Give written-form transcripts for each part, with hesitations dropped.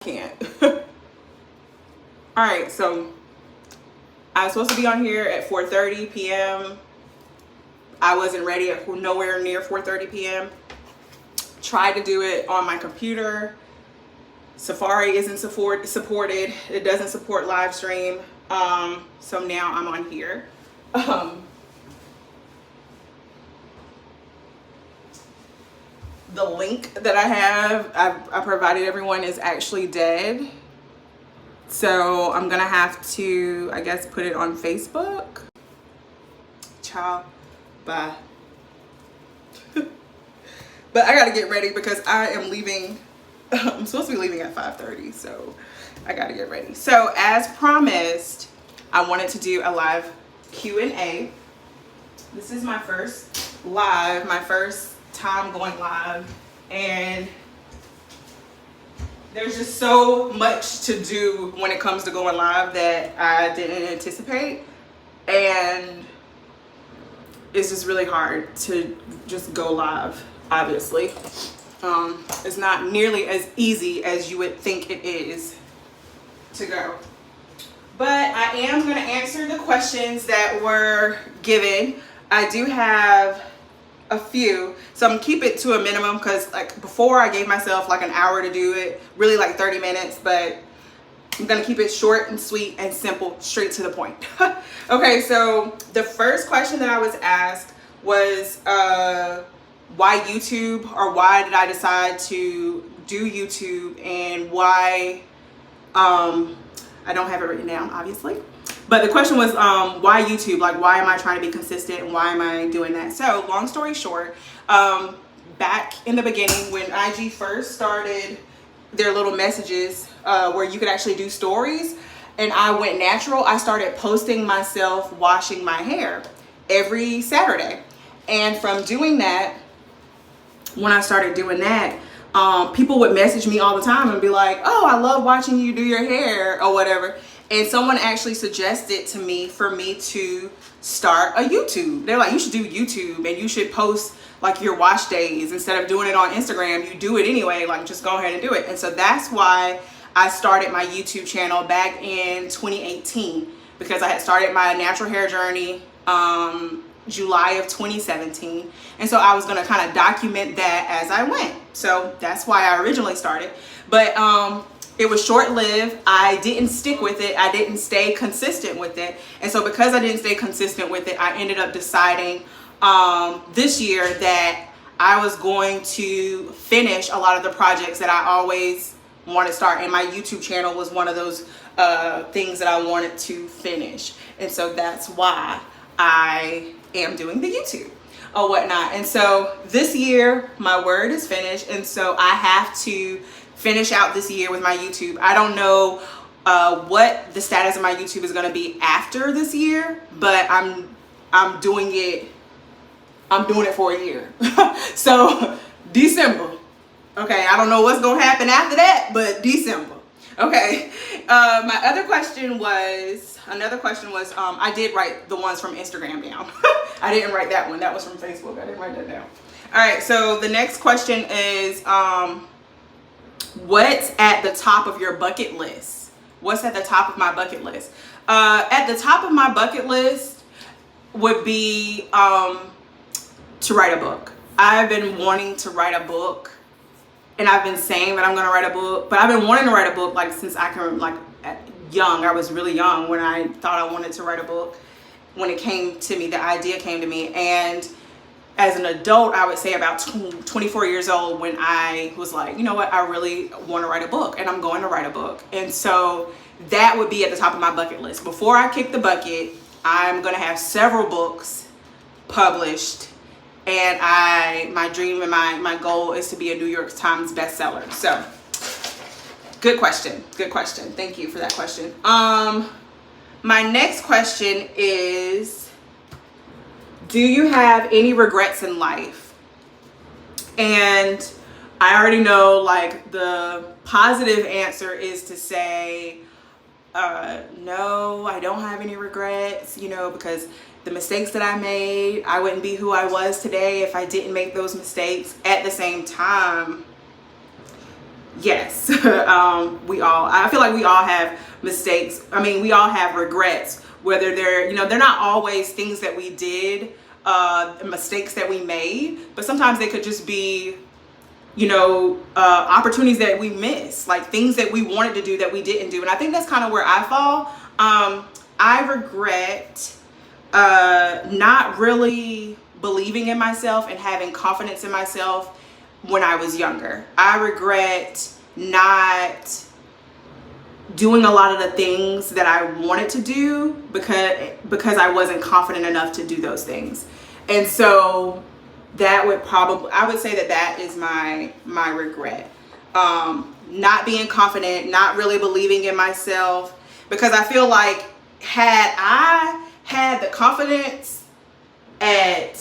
can't. All right, so I was supposed to be on here at 4:30 p.m. I wasn't ready at nowhere near 4:30 p.m. Tried to do it on my computer. Safari isn't supported. It doesn't support live stream. So now I'm on here. The link that I have, I provided everyone, is actually dead. So I'm gonna have to, I guess, put it on Facebook. Ciao, bye. But I gotta get ready because I am leaving. I'm supposed to be leaving at 5:30, so I gotta get ready. So as promised, I wanted to do a live Q&A. This is my first live, my first time going live, and there's just so much to do when it comes to going live that I didn't anticipate, and it's just really hard to just go live. Obviously, it's not nearly as easy as you would think it is to go. But I am going to answer the questions that were given. I do have a few, so I'm gonna keep it to a minimum because like before I gave myself like an hour to do it, really like 30 minutes, but I'm gonna keep it short and sweet and simple, straight to the point. Okay, so the first question that I was asked was why YouTube, or why did I decide to do YouTube, and why I don't have it written down obviously, but the question was why YouTube, like why am I trying to be consistent and why am I doing that? So long story short, back in the beginning when IG first started their little messages where you could actually do stories, and I went natural, I started posting myself washing my hair every Saturday. And from doing that, when I started doing that, people would message me all the time and be like, oh, I love watching you do your hair or whatever. And someone actually suggested to me for me to start a YouTube. They're like, you should do YouTube and you should post like your wash days instead of doing it on Instagram. You do it anyway, like just go ahead and do it. And so that's why I started my YouTube channel back in 2018, because I had started my natural hair journey July of 2017, and so I was going to kind of document that as I went. So that's why I originally started, but it was short-lived. I didn't stick with it. I didn't stay consistent with it, and so because I didn't stay consistent with it, I ended up deciding this year that I was going to finish a lot of the projects that I always wanted to start, and my YouTube channel was one of those things that I wanted to finish, and so that's why I am doing the YouTube or whatnot. And so this year my word is finished, and so I have to finish out this year with my YouTube. I don't know what the status of my YouTube is going to be after this year, but I'm doing it for a year. So December, okay, I don't know what's gonna happen after that, but December. Okay. My other question was, I did write the ones from Instagram down. I didn't write that one. That was from Facebook. I didn't write that down. All right. So the next question is, what's at the top of your bucket list? What's at the top of my bucket list? At the top of my bucket list would be to write a book. I've been wanting to write a book, and I've been saying that I'm going to write a book, but I've been wanting to write a book like since I can, like young. I was really young when I thought I wanted to write a book. When it came to me, the idea came to me, and as an adult, I would say about 24 years old when I was like, you know what, I really want to write a book, and I'm going to write a book. And so that would be at the top of my bucket list. Before I kick the bucket, I'm going to have several books published, and my dream and my goal is to be a New York Times bestseller. So good question. Thank you for that question. My next question is, do you have any regrets in life? And I already know, like, the positive answer is to say, no, I don't have any regrets, you know, because the mistakes that I made, I wouldn't be who I was today if I didn't make those mistakes. At the same time, Yes, I feel like we all have mistakes. I mean, we all have regrets, whether they're not always things that we did, mistakes that we made, but sometimes they could just be, opportunities that we miss, like things that we wanted to do that we didn't do. And I think that's kind of where I fall. I regret not really believing in myself and having confidence in myself when I was younger. I regret not doing a lot of the things that I wanted to do because I wasn't confident enough to do those things. And so I would say that is my regret. Not being confident, not really believing in myself, because I feel like had I had the confidence at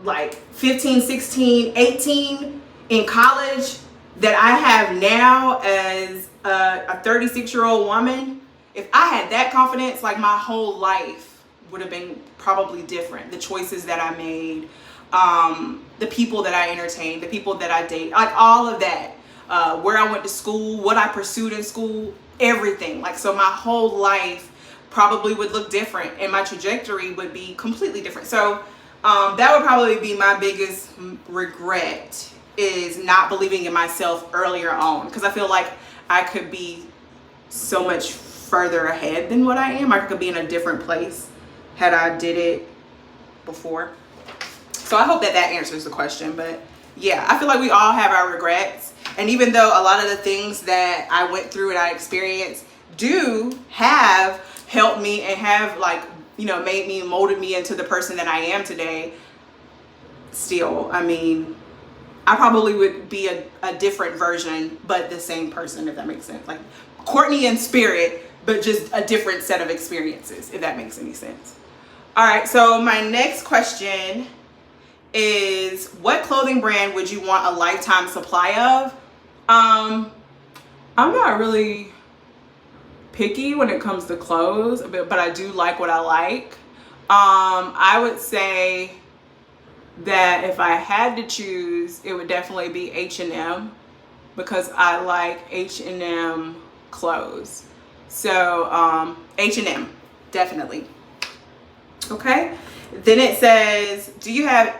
like 15, 16, 18 in college that I have now as a 36-year-old woman, if I had that confidence, like my whole life would have been probably different. The choices that I made, the people that I entertained, the people that I date, like all of that, where I went to school, what I pursued in school, everything. Like, so my whole life probably would look different and my trajectory would be completely different. So that would probably be my biggest regret, is not believing in myself earlier on, because I feel like I could be so much further ahead than what I am. I could be in a different place had I did it before. So I hope that answers the question. But yeah, I feel like we all have our regrets. And even though a lot of the things that I went through and I experienced do have helped me and have made me, molded me into the person that I am today, still, I mean, I probably would be a different version, but the same person, if that makes sense. Like Courtney in spirit, but just a different set of experiences, if that makes any sense. All right, so my next question is, what clothing brand would you want a lifetime supply of? I'm not really picky when it comes to clothes, but I do like what I like. I would say that if I had to choose, it would definitely be H&M, because I like H&M clothes. So H&M, definitely. Okay. Then it says, I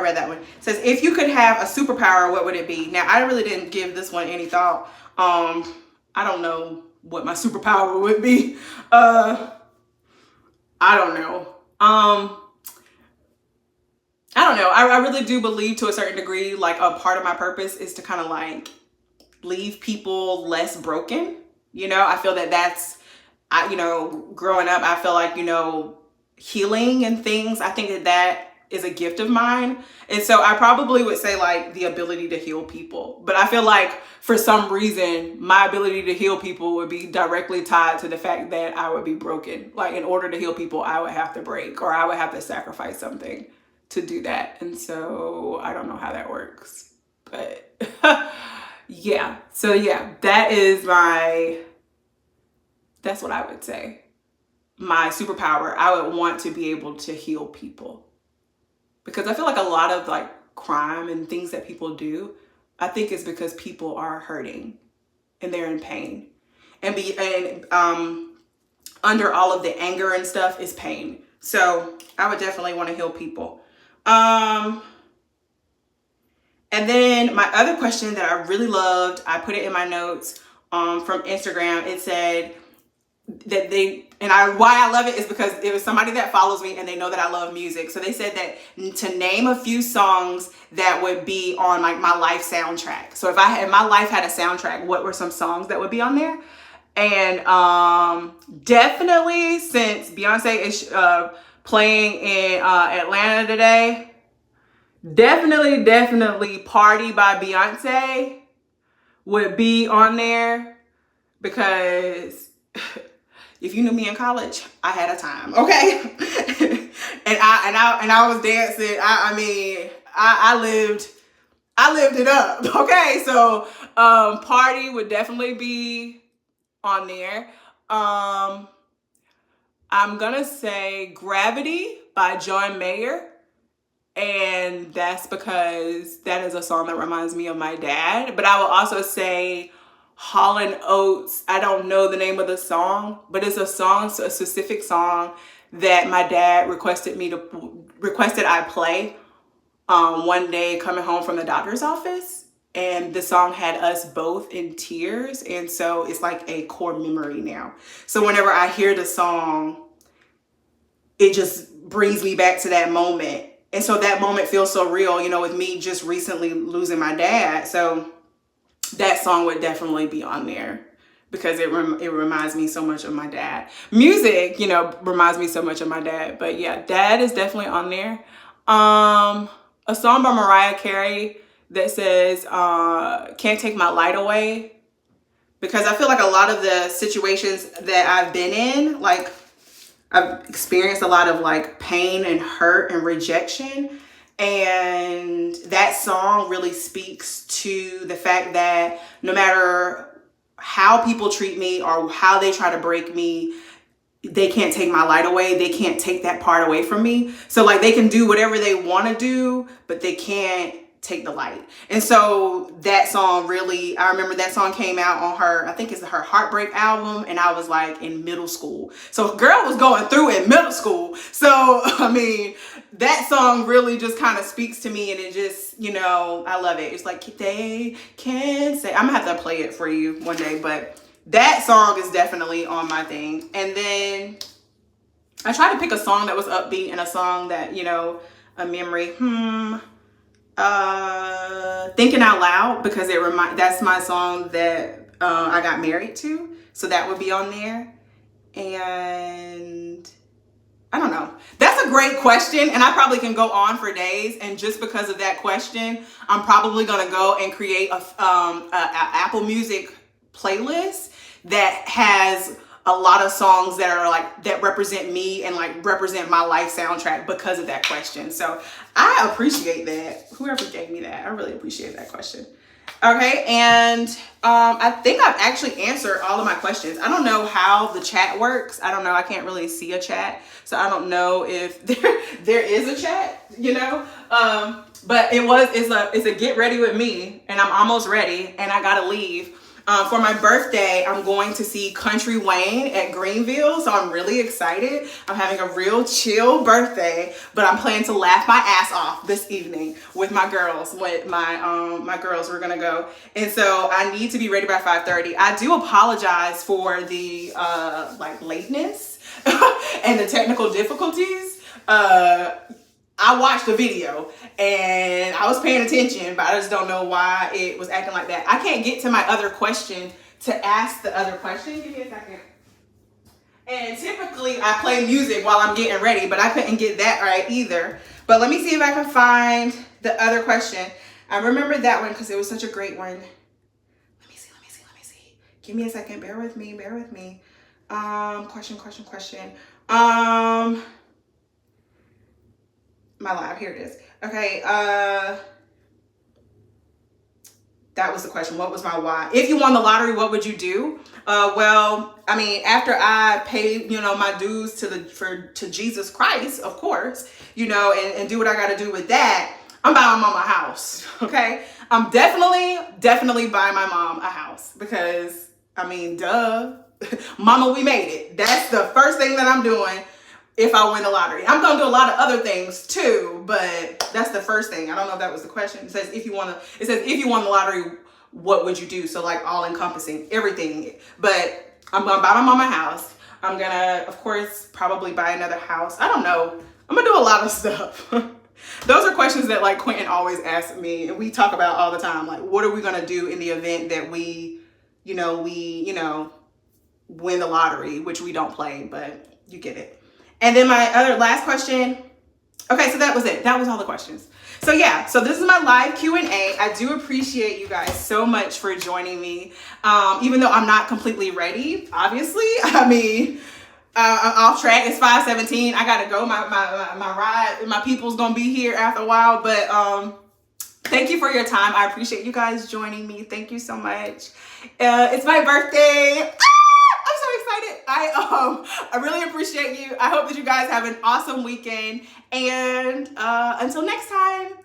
read that one. It says, if you could have a superpower, what would it be? Now, I really didn't give this one any thought. I don't know what my superpower would be. I don't know. I don't know. I really do believe, to a certain degree, like a part of my purpose is to kind of like leave people less broken. I feel that's, growing up, I feel like, healing and things, I think that is a gift of mine. And so I probably would say like the ability to heal people. But I feel like for some reason, my ability to heal people would be directly tied to the fact that I would be broken. Like, in order to heal people, I would have to break, or I would have to sacrifice something to do that. And so I don't know how that works, but yeah. So yeah, that's what I would say. My superpower, I would want to be able to heal people, because I feel like a lot of like crime and things that people do, I think it's because people are hurting and they're in pain, and under all of the anger and stuff is pain. So I would definitely want to heal people. And then my other question that I really loved, I put it in my notes from Instagram. It said that why I love it is because it was somebody that follows me and they know that I love music. So they said that to name a few songs that would be on like my life soundtrack. So if my life had a soundtrack, what were some songs that would be on there? And definitely, since Beyonce is playing in Atlanta today, definitely Party by Beyonce would be on there, because if you knew me in college, I had a time, okay? and I was dancing. I lived it up, okay? So Party would definitely be on there. I'm gonna say Gravity by John Mayer. And that's because that is a song that reminds me of my dad. But I will also say Hall and Oates, I don't know the name of the song, but it's a specific song that my dad requested I play one day coming home from the doctor's office. And the song had us both in tears. And so it's like a core memory now. So whenever I hear the song, it just brings me back to that moment. And so that moment feels so real, you know, with me just recently losing my dad. So that song would definitely be on there because it reminds me so much of my dad. Music, you know, reminds me so much of my dad. But yeah, Dad is definitely on there. A song by Mariah Carey that says, Can't Take My Light Away. Because I feel like a lot of the situations that I've been in, like, I've experienced a lot of like pain and hurt and rejection. And that song really speaks to the fact that no matter how people treat me or how they try to break me, they can't take my light away. They can't take that part away from me. So like they can do whatever they want to do, but they can't take the light. And so that song really, I remember that song came out on her, I think it's her Heartbreak album, and I was like in middle school. So girl was going through in middle school. So I mean, that song really just kind of speaks to me, and it just, you know, I love it. It's like they can't say, I'm gonna have to play it for you one day, but that song is definitely on my thing. And then I tried to pick a song that was upbeat and a song that, you know, a memory. Thinking Out Loud, because that's my song that I got married to, so that would be on there. And I don't know, that's a great question, and I probably can go on for days. And just because of that question, I'm probably gonna go and create a Apple Music playlist that has a lot of songs that are like, that represent me and like represent my life soundtrack because of that question. So I appreciate that. Whoever gave me that, I really appreciate that question. Okay, and I think I've actually answered all of my questions. I don't know how the chat works. I don't know. I can't really see a chat, so I don't know if there is a chat, you know. But it's a get ready with me, and I'm almost ready, and I gotta leave. For my birthday, I'm going to see Country Wayne at Greenville, so I'm really excited. I'm having a real chill birthday, but I'm planning to laugh my ass off this evening with my girls. With my girls, we're gonna go, and so I need to be ready by 5:30. I do apologize for the like lateness and the technical difficulties. I watched the video and I was paying attention, but I just don't know why it was acting like that. I can't get to my other question to ask the other question. Give me a second. And typically I play music while I'm getting ready, but I couldn't get that right either. But let me see if I can find the other question. I remember that one because it was such a great one. Let me see. Give me a second. Bear with me. Question. My live, here it is. Okay, that was the question. What was my why? If you won the lottery, what would you do? Well, I mean, after I paid, you know, my dues to Jesus Christ, of course, you know, and do what I got to do with that, I'm buying my mom a house. Okay, I'm definitely buying my mom a house because, I mean, duh, mama, we made it. That's the first thing that I'm doing. If I win the lottery, I'm gonna do a lot of other things too, but that's the first thing. I don't know if that was the question. It says if you won the lottery, what would you do? So like all encompassing everything. But I'm gonna buy my mom a house. I'm gonna, of course, probably buy another house. I don't know. I'm gonna do a lot of stuff. Those are questions that like Quentin always asks me, and we talk about all the time. Like, what are we gonna do in the event that we win the lottery, which we don't play, but you get it. And then my last question. Okay, so that was it. That was all the questions. So yeah, so this is my live Q&A. I do appreciate you guys so much for joining me. Even though I'm not completely ready, obviously. I mean, I'm off track. It's 5:17. I gotta go. My ride, my people's gonna be here after a while. But thank you for your time. I appreciate you guys joining me. Thank you so much. It's my birthday. I'm so excited. I I really appreciate you. I hope that you guys have an awesome weekend. And until next time.